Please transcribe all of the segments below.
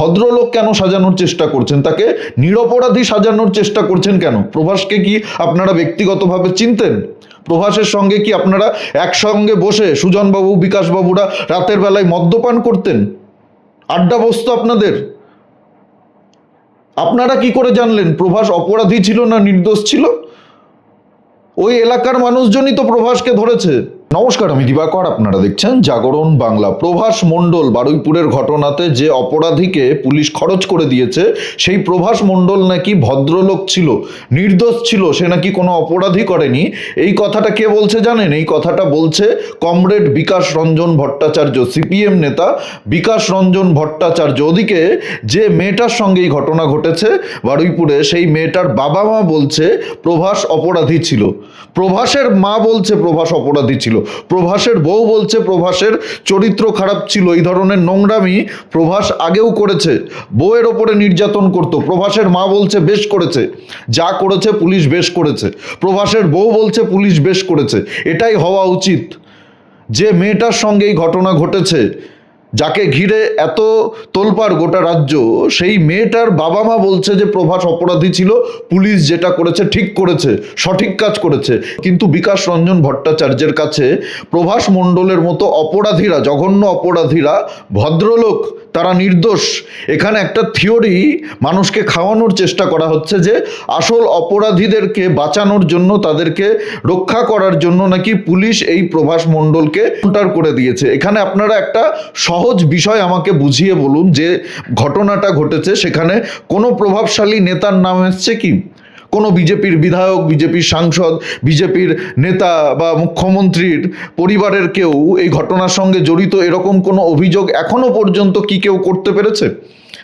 ভদ্রলোক কেন সাজানোর চেষ্টা করছেন, তাকে নিরপরাধী সাজানোর চেষ্টা করছেন কেন? প্রভাসকে কি আপনারা ব্যক্তিগতভাবে চিনতেন? প্রভাসের সঙ্গে কি আপনারা একসঙ্গে বসে সুজনবাবু বিকাশবাবুরা রাতের বেলায় মদ্যপান করতেন, আড্ডা বসতো আপনাদের? আপনারা কি করে জানলেন প্রভাস অপরাধী ছিল না নির্দোষ ছিল? ওই এলাকার মানুষজনই তো প্রভাসকে ধরেছে। নমস্কার, আমি দিবাকর, আপনারা দেখছেন জাগরণ বাংলা। প্রভাস মণ্ডল বারুইপুরের ঘটনাতে যে অপরাধীকে পুলিশ খরচ করে দিয়েছে, সেই প্রভাস মণ্ডল নাকি ভদ্রলোক ছিল, নির্দোষ ছিল, সে নাকি কোনো অপরাধী করেনি। এই কথাটা কে বলছে জানেন? এই কথাটা বলছে কমরেড বিকাশ রঞ্জন ভট্টাচার্য, সিপিএম নেতা বিকাশ রঞ্জন ভট্টাচার্য। ওদিকে যে মেয়েটার সঙ্গে এই ঘটনা ঘটেছে বারুইপুরে, সেই মেয়েটার বাবা মা বলছে প্রভাস অপরাধী ছিল, প্রভাসের মা বলছে প্রভাস অপরাধী ছিল, প্রভাসের বউ বলছে প্রভাসের চরিত্র খারাপ ছিল, এই ধরনের নোংরামি প্রভাস আগেও করেছে, বউয়ের ওপরে নির্যাতন করত। প্রভাসের মা বলছে বেশ করেছে, যা করেছে পুলিশ বেশ করেছে। প্রভাসের বউ বলছে পুলিশ বেশ করেছে। এটাই হওয়া উচিত। যে মেয়েটার সঙ্গে এই ঘটনা ঘটেছে, যাকে ঘিরে এত তোলপাড় গোটা রাজ্য, সেই মেয়েটার বাবা মা বলছে যে প্রভাস অপরাধী ছিল, পুলিশ যেটা করেছে ঠিক করেছে, সঠিক কাজ করেছে। কিন্তু বিকাশ রঞ্জন ভট্টাচার্যের কাছে প্রভাস মণ্ডলের মতো অপরাধীরা, জঘন্য অপরাধীরা ভদ্রলোক, তারা নির্দোষ। এখানে একটা থিওরি মানুষকে খাওয়ানোর চেষ্টা করা হচ্ছে যে আসল অপরাধীদেরকে বাঁচানোর জন্য, তাদেরকে রক্ষা করার জন্য নাকি পুলিশ এই প্রভাস মণ্ডলকে কাউন্টার করে দিয়েছে। এখানে আপনারা একটা সহজ বিষয় আমাকে বুঝিয়ে বলুন, যে ঘটনাটা ঘটেছে সেখানে কোনো প্রভাবশালী নেতার নাম এসছে কি? কোনো বিজেপির বিধায়ক, বিজেপির সাংসদ, বিজেপির নেতা বা মুখ্যমন্ত্রীর পরিবারের কেউ এই ঘটনার সঙ্গে জড়িত এরকম কোনো অভিযোগ এখনো পর্যন্ত কি কেউ করতে পেরেছে?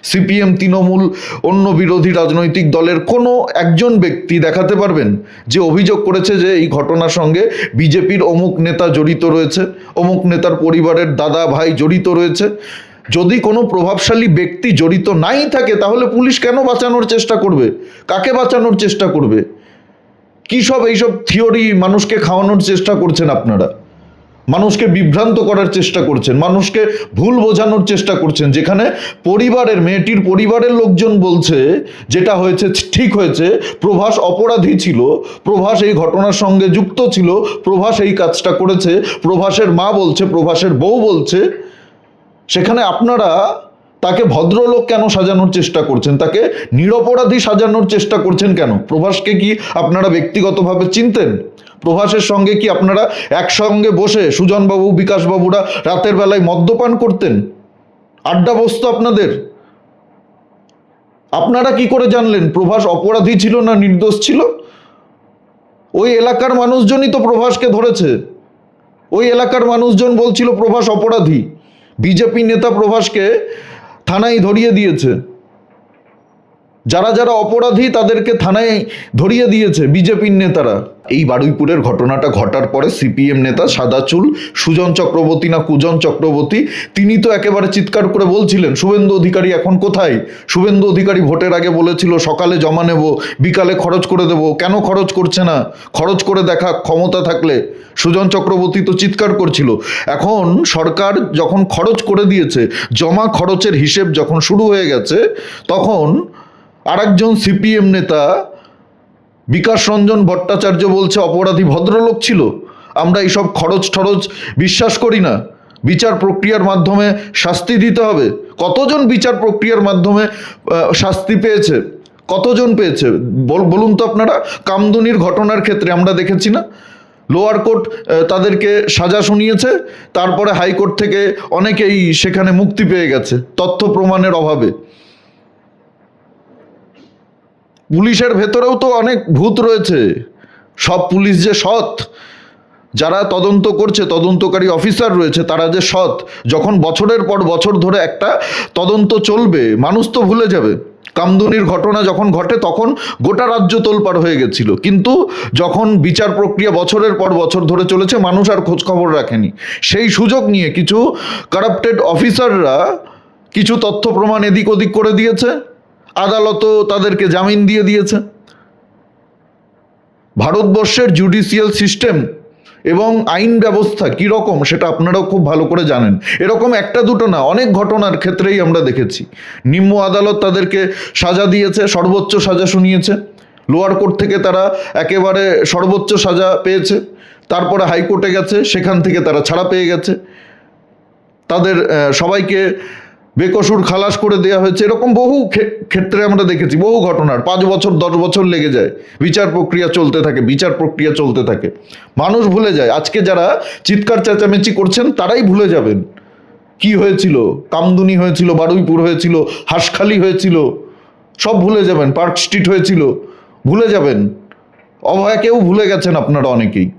সিপিএম, তৃণমূল, অন্য বিরোধী রাজনৈতিক দলের কোনো একজন ব্যক্তি দেখাতে পারবেন যে অভিযোগ করেছে যে এই ঘটনার সঙ্গে বিজেপির অমুক নেতা জড়িত রয়েছে, অমুক নেতার পরিবারের দাদা ভাই জড়িত রয়েছে? যদি কোনো প্রভাবশালী ব্যক্তি জড়িত নাই থাকে, তাহলে পুলিশ কেন বাঁচানোর চেষ্টা করবে? কাকে বাঁচানোর চেষ্টা করবে? কী সব এইসব থিওরি মানুষকে খাওয়ানোর চেষ্টা করছেন আপনারা? মানুষকে বিভ্রান্ত করার চেষ্টা করছেন, মানুষকে ভুল বোঝানোর চেষ্টা করছেন। যেখানে পরিবারের, মেয়েটির পরিবারের লোকজন বলছে যেটা হয়েছে ঠিক হয়েছে, প্রভাস অপরাধী ছিল, প্রভাস এই ঘটনার সঙ্গে যুক্ত ছিল, প্রভাস এই কাজটা করেছে, প্রভাসের মা বলছে, প্রভাসের বউ বলছে, সেখানে আপনারা তাকে ভদ্রলোক কেন সাজানোর চেষ্টা করছেন, তাকে নিরপরাধী সাজানোর চেষ্টা করছেন কেন? প্রভাসকে কি আপনারা ব্যক্তিগতভাবে চিনতেন? প্রভাসের সঙ্গে কি আপনারা একসঙ্গে বসে সুজনবাবু বিকাশবাবুরা রাতের বেলায় মদ্যপান করতেন, আড্ডা বসতো আপনাদের? আপনারা কি করে জানলেন প্রভাস অপরাধী ছিল না নির্দোষ ছিল? ওই এলাকার মানুষজনই তো প্রভাসকে ধরেছে। ওই এলাকার মানুষজন বলছিল প্রভাস অপরাধী। বিজেপি নেতা প্রভাসকে থানায় ধরিয়ে দিয়েছে। যারা যারা অপরাধী তাদেরকে থানায় ধরিয়ে দিয়েছে বিজেপির নেতারা। এই বারুইপুরের ঘটনাটা ঘটার পরে সিপিএম নেতা সাদা চুল সুজন চক্রবর্তী না কুজন চক্রবর্তী, তিনি তো একেবারে চিৎকার করে বলছিলেন শুভেন্দু অধিকারী এখন কোথায়? শুভেন্দু অধিকারী ভোটের আগে বলেছিল সকালে জমা নেব, বিকালে খরচ করে দেব, কেন খরচ করছে না? খরচ করে দেখা ক্ষমতা থাকলে। সুজন চক্রবর্তী তো চিৎকার করছিল। এখন সরকার যখন খরচ করে দিয়েছে, জমা খরচের হিসেব যখন শুরু হয়ে গেছে, তখন আরেকজন সিপিএম নেতা বিকাশ রঞ্জন ভট্টাচার্য বলছে অপরাধী ভদ্রলোক ছিল। আমরা এইসব খরচ ঠরচ বিশ্বাস করি না, বিচার প্রক্রিয়ার মাধ্যমে শাস্তি দিতে হবে। কতজন বিচার প্রক্রিয়ার মাধ্যমে শাস্তি পেয়েছে? কতজন পেয়েছে বলুন তো আপনারা? কামদুনির ঘটনার ক্ষেত্রে আমরা দেখেছি না, লোয়ার কোর্ট তাদেরকে সাজা শুনিয়েছে, তারপরে হাইকোর্ট থেকে অনেকেই সেখানে মুক্তি পেয়ে গেছে তথ্য প্রমাণের অভাবে। পুলিশের ভেতরেও তো অনেক ভূত রয়েছে। সব পুলিশ যে সৎ, যারা তদন্ত করছে, তদন্তকারী অফিসার রয়েছে, তারা যে সৎ? যখন বছরের পর বছর ধরে একটা তদন্ত চলবে, মানুষ তো ভুলে যাবে। কামদুনির ঘটনা যখন ঘটে তখন গোটা রাজ্য তোলপাড় হয়ে গেছিল, কিন্তু যখন বিচার প্রক্রিয়া বছরের পর বছর ধরে চলেছে, মানুষ আর খোঁজ খবর রাখেনি। সেই সুযোগ নিয়ে কিছু কারাপ্টেড অফিসাররা কিছু তথ্য প্রমাণ এদিক ওদিক করে দিয়েছে, আদালতও তাদেরকে জামিন দিয়ে দিয়েছে। ভারতবর্ষের জুডিশিয়াল সিস্টেম এবং আইন ব্যবস্থা কীরকম সেটা আপনারাও খুব ভালো করে জানেন। এরকম একটা দুটো না, অনেক ঘটনার ক্ষেত্রেই আমরা দেখেছি নিম্ন আদালত তাদেরকে সাজা দিয়েছে, সর্বোচ্চ সাজা শুনিয়েছে, লোয়ার কোর্ট থেকে তারা একেবারে সর্বোচ্চ সাজা পেয়েছে, তারপরে হাইকোর্টে গেছে, সেখান থেকে তারা ছাড়া পেয়ে গেছে, তাদের সবাইকে বেকসুর খালাস করে দেওয়া হয়েছে। এরকম বহু ক্ষেত্রে আমরা দেখেছি, বহু ঘটনার 5 বছর 10 বছর লেগে যায়, বিচার প্রক্রিয়া চলতে থাকে। মানুষ ভুলে যায়। আজকে যারা চিৎকার চেঁচামেচি করছেন তারাই ভুলে যাবেন কি হয়েছিল, কামদুনি হয়েছিল, বারুইপুর হয়েছিল, হাঁসখালি হয়েছিল, সব ভুলে যাবেন, পার্ক স্ট্রিট হয়েছিল, ভুলে যাবেন। অভয়াকেও ভুলে গেছেন আপনারা অনেকেই।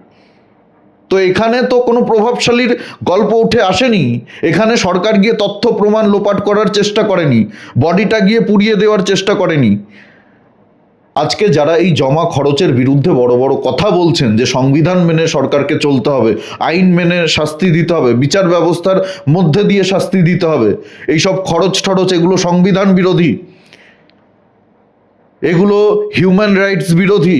তো এখানে তো কোনো প্রভাবশালীর গল্প উঠে আসেনি, এখানে সরকার গিয়ে তথ্য প্রমাণ লোপাট করার চেষ্টা করেনি, বডিটা গিয়ে পুড়িয়ে দেওয়ার চেষ্টা করেনি। আজকে যারা এই জমা খরচের বিরুদ্ধে বড় বড় কথা বলছেন যে সংবিধান মেনে সরকারকে চলতে হবে, আইন মেনে শাস্তি দিতে হবে, বিচার ব্যবস্থার মধ্যে দিয়ে শাস্তি দিতে হবে, এইসব খরচ এগুলো সংবিধান বিরোধী, এগুলো হিউম্যান রাইটস বিরোধী,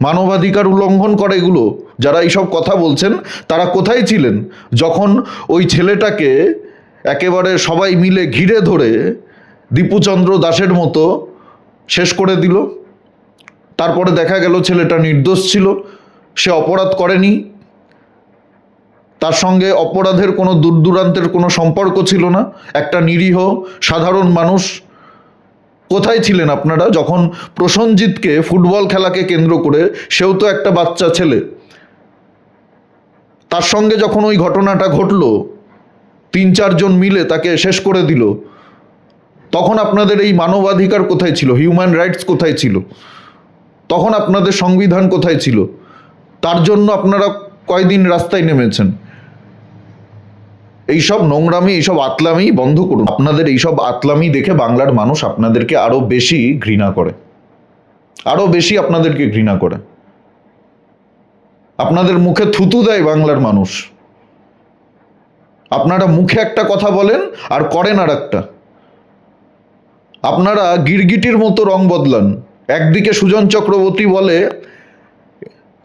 মানবাধিকার উল্লঙ্ঘন করে এগুলো। যারা এইসব কথা বলছেন তারা কোথায় ছিলেন যখন ওই ছেলেটাকে একেবারে সবাই মিলে ঘিরে ধরে দীপুচন্দ্র দাসের মতো শেষ করে দিল? তারপরে দেখা গেল ছেলেটা নির্দোষ ছিল, সে অপরাধ করেনি, তার সঙ্গে অপরাধের কোনো দূরান্তের কোনো সম্পর্ক ছিল না, একটা নিরীহ সাধারণ মানুষ। কোথায় ছিলেন আপনারা যখন প্রসেনজিৎকে ফুটবল খেলাকে কেন্দ্র করে, সেও তো একটা বাচ্চা ছেলে, তার সঙ্গে যখন ওই ঘটনাটা ঘটলো, 3-4 জন মিলে তাকে শেষ করে দিল, তখন আপনাদের এই মানবাধিকার কোথায় ছিল, হিউম্যান রাইটস কোথায় ছিল, তখন আপনাদের সংবিধান কোথায় ছিল? তার জন্য আপনারা কয়দিন রাস্তায় নেমেছেন? এইসব নোংরামি, এইসব আতলামি বন্ধ করুন। আপনাদের এইসব আতলামি দেখে বাংলার মানুষ আপনাদেরকে আরো বেশি ঘৃণা করে, আরো বেশি আপনাদেরকে ঘৃণা করে। আপনাদের মুখে থুতু দেয় বাংলার মানুষ। আপনারা মুখে একটা কথা বলেন আর করেন আর একটা। আপনারা গিরগিটির মতো রং বদলান। একদিকে সুজন চক্রবর্তী বলে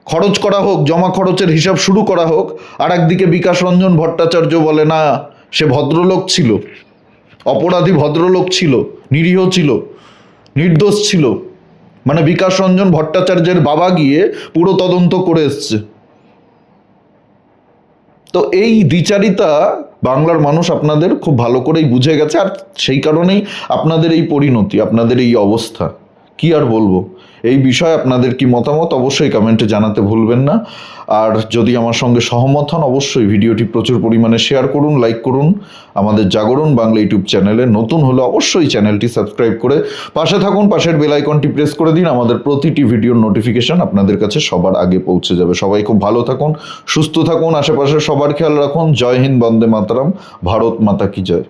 খরচ করা হোক, জমা খরচের হিসাব শুরু করা হোক, আর একদিকে বিকাশ রঞ্জন ভট্টাচার্য বলে না, সে ভদ্রলোক ছিল, অপরাধী ভদ্রলোক ছিল, নিরীহ ছিল, নির্দোষ ছিল। মানে বিকাশ রঞ্জন ভট্টাচার্যের বাবা গিয়ে পুরো তদন্ত করে এসছে। তো এই দ্বিচারিতা বাংলার মানুষ আপনাদের খুব ভালো করেই বুঝে গেছে, আর সেই কারণেই আপনাদের এই পরিণতি, আপনাদের এই অবস্থা। কি আর বলবো, এই বিষয়ে আপনাদের কি মতামত অবশ্যই কমেন্টে জানাতে ভুলবেন না। আর যদি আমার সঙ্গে সহমত হন অবশ্যই ভিডিওটি প্রচুর পরিমাণে শেয়ার করুন, লাইক করুন। আমাদের জাগরণ বাংলা ইউটিউব চ্যানেলে নতুন হলে অবশ্যই চ্যানেলটি সাবস্ক্রাইব করে পাশে থাকুন, পাশের বেল আইকনটি প্রেস করে দিন। আমাদের প্রতিটি ভিডিওর নোটিফিকেশন আপনাদের কাছে সবার আগে পৌঁছে যাবে। সবাই খুব ভালো থাকুন, সুস্থ থাকুন, আশেপাশে সবার খেয়াল রাখুন। জয় হিন্দ, বন্দে মাতরম, ভারত মাতা কি জয়।